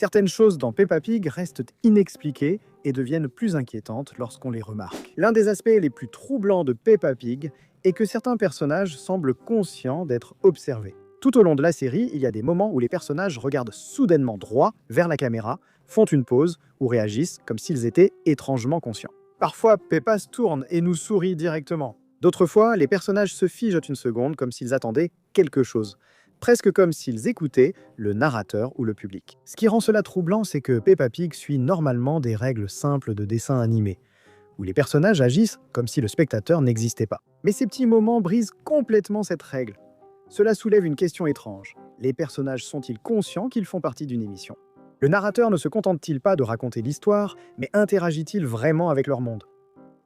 Certaines choses dans Peppa Pig restent inexpliquées et deviennent plus inquiétantes lorsqu'on les remarque. L'un des aspects les plus troublants de Peppa Pig est que certains personnages semblent conscients d'être observés. Tout au long de la série, il y a des moments où les personnages regardent soudainement droit vers la caméra, font une pause ou réagissent comme s'ils étaient étrangement conscients. Parfois, Peppa se tourne et nous sourit directement. D'autres fois, les personnages se figent une seconde comme s'ils attendaient quelque chose, presque comme s'ils écoutaient le narrateur ou le public. Ce qui rend cela troublant, c'est que Peppa Pig suit normalement des règles simples de dessin animé, où les personnages agissent comme si le spectateur n'existait pas. Mais ces petits moments brisent complètement cette règle. Cela soulève une question étrange. Les personnages sont-ils conscients qu'ils font partie d'une émission? Le narrateur ne se contente-t-il pas de raconter l'histoire, mais interagit-il vraiment avec leur monde?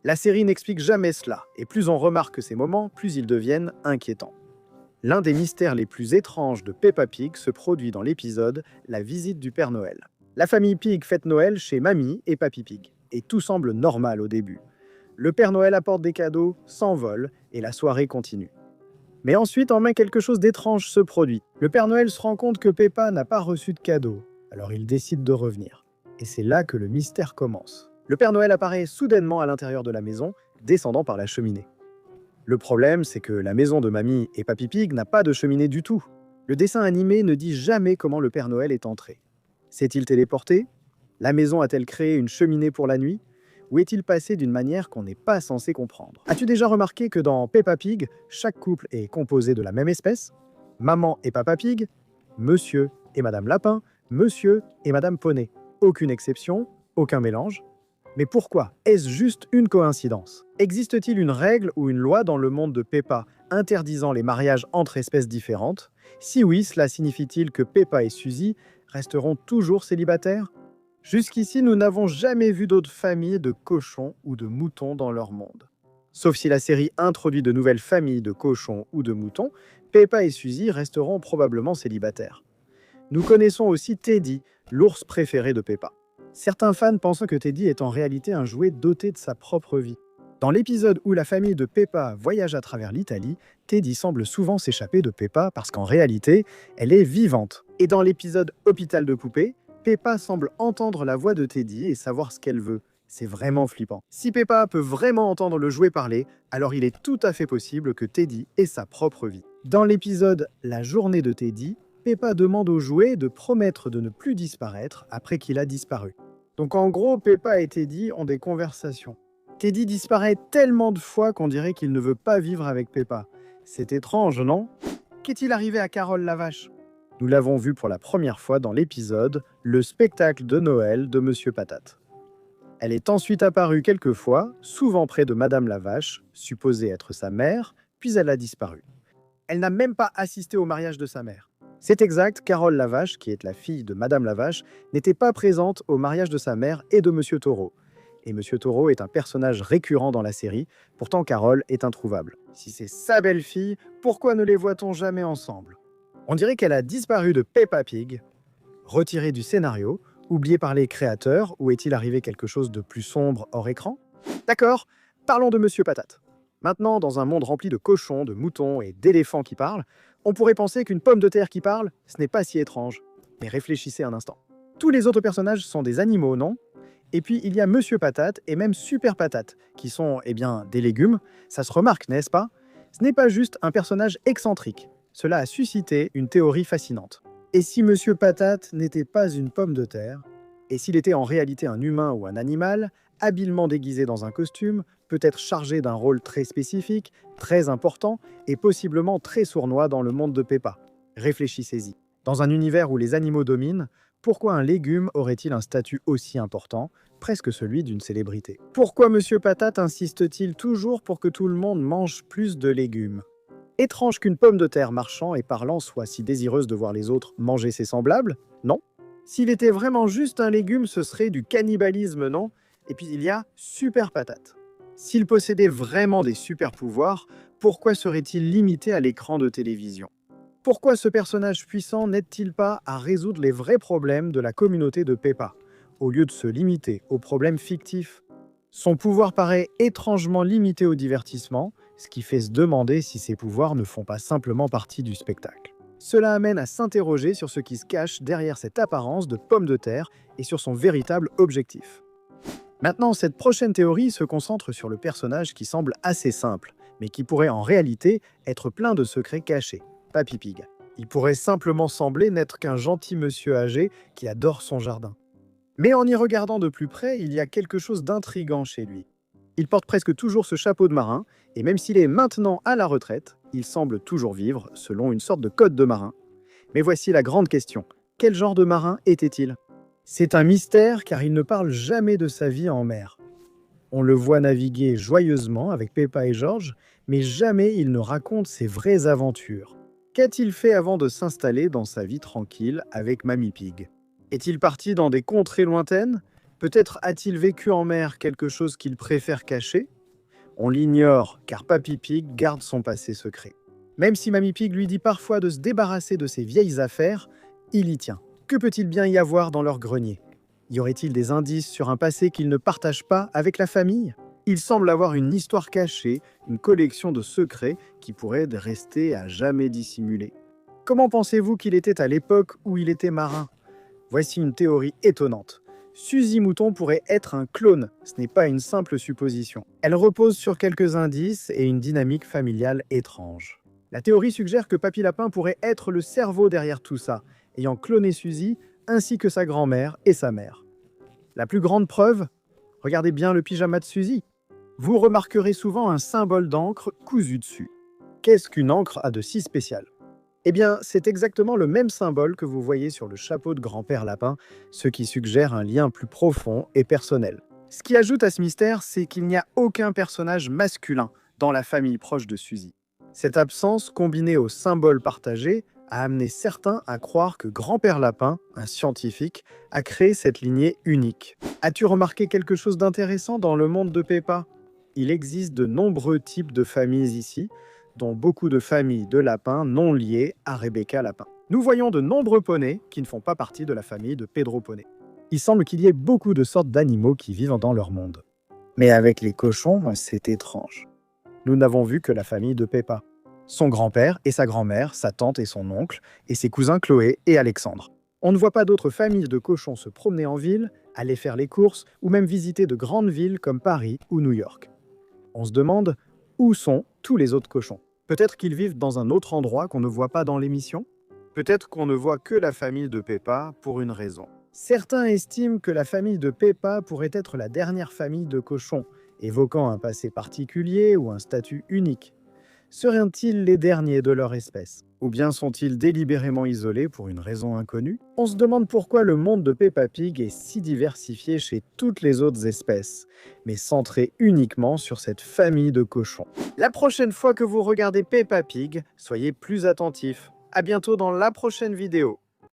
La série n'explique jamais cela, et plus on remarque ces moments, plus ils deviennent inquiétants. L'un des mystères les plus étranges de Peppa Pig se produit dans l'épisode « La visite du Père Noël ». La famille Pig fête Noël chez Mamie et Papy Pig, et tout semble normal au début. Le Père Noël apporte des cadeaux, s'envole, et la soirée continue. Mais ensuite, en main, quelque chose d'étrange se produit. Le Père Noël se rend compte que Peppa n'a pas reçu de cadeau, alors il décide de revenir. Et c'est là que le mystère commence. Le Père Noël apparaît soudainement à l'intérieur de la maison, descendant par la cheminée. Le problème, c'est que la maison de Mamie et Papy Pig n'a pas de cheminée du tout. Le dessin animé ne dit jamais comment le Père Noël est entré. S'est-il téléporté? La maison a-t-elle créé une cheminée pour la nuit? Ou est-il passé d'une manière qu'on n'est pas censé comprendre? As-tu déjà remarqué que dans Peppa Pig, chaque couple est composé de la même espèce? Maman et Papa Pig, Monsieur et Madame Lapin, Monsieur et Madame Poney. Aucune exception, aucun mélange. Mais pourquoi? Est-ce juste une coïncidence? Existe-t-il une règle ou une loi dans le monde de Peppa interdisant les mariages entre espèces différentes? Si oui, cela signifie-t-il que Peppa et Suzy resteront toujours célibataires? Jusqu'ici, nous n'avons jamais vu d'autres familles de cochons ou de moutons dans leur monde. Sauf si la série introduit de nouvelles familles de cochons ou de moutons, Peppa et Suzy resteront probablement célibataires. Nous connaissons aussi Teddy, l'ours préféré de Peppa. Certains fans pensent que Teddy est en réalité un jouet doté de sa propre vie. Dans l'épisode où la famille de Peppa voyage à travers l'Italie, Teddy semble souvent s'échapper de Peppa parce qu'en réalité, elle est vivante. Et dans l'épisode Hôpital de poupées, Peppa semble entendre la voix de Teddy et savoir ce qu'elle veut. C'est vraiment flippant. Si Peppa peut vraiment entendre le jouet parler, alors il est tout à fait possible que Teddy ait sa propre vie. Dans l'épisode La journée de Teddy, Peppa demande au jouet de promettre de ne plus disparaître après qu'il a disparu. Donc en gros, Peppa et Teddy ont des conversations. Teddy disparaît tellement de fois qu'on dirait qu'il ne veut pas vivre avec Peppa. C'est étrange, non? Qu'est-il arrivé à Carole la vache? Nous l'avons vu pour la première fois dans l'épisode « Le spectacle de Noël de Monsieur Patate ». Elle est ensuite apparue quelques fois, souvent près de Madame la vache, supposée être sa mère, puis elle a disparu. Elle n'a même pas assisté au mariage de sa mère. C'est exact, Carole la vache, qui est la fille de Madame la vache, n'était pas présente au mariage de sa mère et de Monsieur Taureau. Et Monsieur Taureau est un personnage récurrent dans la série, pourtant Carole est introuvable. Si c'est sa belle-fille, pourquoi ne les voit-on jamais ensemble? On dirait qu'elle a disparu de Peppa Pig, retirée du scénario, oubliée par les créateurs, ou est-il arrivé quelque chose de plus sombre hors écran? D'accord, parlons de Monsieur Patate. Maintenant, dans un monde rempli de cochons, de moutons et d'éléphants qui parlent, on pourrait penser qu'une pomme de terre qui parle, ce n'est pas si étrange. Mais réfléchissez un instant. Tous les autres personnages sont des animaux, non? Et puis il y a Monsieur Patate et même Super Patate, qui sont, des légumes. Ça se remarque, n'est-ce pas? Ce n'est pas juste un personnage excentrique. Cela a suscité une théorie fascinante. Et si Monsieur Patate n'était pas une pomme de terre? Et s'il était en réalité un humain ou un animal, habilement déguisé dans un costume, peut-être chargé d'un rôle très spécifique, très important et possiblement très sournois dans le monde de Peppa? Réfléchissez-y. Dans un univers où les animaux dominent, pourquoi un légume aurait-il un statut aussi important, presque celui d'une célébrité? Pourquoi Monsieur Patate insiste-t-il toujours pour que tout le monde mange plus de légumes? Étrange qu'une pomme de terre marchant et parlant soit si désireuse de voir les autres manger ses semblables, non? S'il était vraiment juste un légume, ce serait du cannibalisme, non? Et puis il y a Super Patate. S'il possédait vraiment des super pouvoirs, pourquoi serait-il limité à l'écran de télévision? Pourquoi ce personnage puissant n'aide-t-il pas à résoudre les vrais problèmes de la communauté de Peppa, au lieu de se limiter aux problèmes fictifs? Son pouvoir paraît étrangement limité au divertissement, ce qui fait se demander si ses pouvoirs ne font pas simplement partie du spectacle. Cela amène à s'interroger sur ce qui se cache derrière cette apparence de pomme de terre et sur son véritable objectif. Maintenant, cette prochaine théorie se concentre sur le personnage qui semble assez simple, mais qui pourrait en réalité être plein de secrets cachés, Papy Pig. Il pourrait simplement sembler n'être qu'un gentil monsieur âgé qui adore son jardin. Mais en y regardant de plus près, il y a quelque chose d'intriguant chez lui. Il porte presque toujours ce chapeau de marin, et même s'il est maintenant à la retraite, il semble toujours vivre selon une sorte de code de marin. Mais voici la grande question. Quel genre de marin était-il ? C'est un mystère car il ne parle jamais de sa vie en mer. On le voit naviguer joyeusement avec Peppa et George, mais jamais il ne raconte ses vraies aventures. Qu'a-t-il fait avant de s'installer dans sa vie tranquille avec Mamie Pig ? Est-il parti dans des contrées lointaines ? Peut-être a-t-il vécu en mer quelque chose qu'il préfère cacher ? On l'ignore car Papy Pig garde son passé secret. Même si Mamie Pig lui dit parfois de se débarrasser de ses vieilles affaires, il y tient. Que peut-il bien y avoir dans leur grenier ? Y aurait-il des indices sur un passé qu'il ne partage pas avec la famille ? Il semble avoir une histoire cachée, une collection de secrets qui pourraient rester à jamais dissimulés. Comment pensez-vous qu'il était à l'époque où il était marin ? Voici une théorie étonnante. Suzy Mouton pourrait être un clone, ce n'est pas une simple supposition. Elle repose sur quelques indices et une dynamique familiale étrange. La théorie suggère que Papy Lapin pourrait être le cerveau derrière tout ça, ayant cloné Suzy, ainsi que sa grand-mère et sa mère. La plus grande preuve ? Regardez bien le pyjama de Suzy. Vous remarquerez souvent un symbole d'encre cousu dessus. Qu'est-ce qu'une encre a de si spécial ? Eh bien, c'est exactement le même symbole que vous voyez sur le chapeau de grand-père Lapin, ce qui suggère un lien plus profond et personnel. Ce qui ajoute à ce mystère, c'est qu'il n'y a aucun personnage masculin dans la famille proche de Suzy. Cette absence, combinée au symbole partagé, a amené certains à croire que grand-père Lapin, un scientifique, a créé cette lignée unique. As-tu remarqué quelque chose d'intéressant dans le monde de Peppa ? Il existe de nombreux types de familles ici, dont beaucoup de familles de lapins non liées à Rebecca Lapin. Nous voyons de nombreux poneys qui ne font pas partie de la famille de Pedro Poney. Il semble qu'il y ait beaucoup de sortes d'animaux qui vivent dans leur monde. Mais avec les cochons, c'est étrange. Nous n'avons vu que la famille de Peppa. Son grand-père et sa grand-mère, sa tante et son oncle, et ses cousins Chloé et Alexandre. On ne voit pas d'autres familles de cochons se promener en ville, aller faire les courses ou même visiter de grandes villes comme Paris ou New York. On se demande où sont tous les autres cochons. Peut-être qu'ils vivent dans un autre endroit qu'on ne voit pas dans l'émission ? Peut-être qu'on ne voit que la famille de Peppa pour une raison. Certains estiment que la famille de Peppa pourrait être la dernière famille de cochons, évoquant un passé particulier ou un statut unique. Seraient-ils les derniers de leur espèce ? Ou bien sont-ils délibérément isolés pour une raison inconnue ? On se demande pourquoi le monde de Peppa Pig est si diversifié chez toutes les autres espèces, mais centré uniquement sur cette famille de cochons. La prochaine fois que vous regardez Peppa Pig, soyez plus attentifs. À bientôt dans la prochaine vidéo.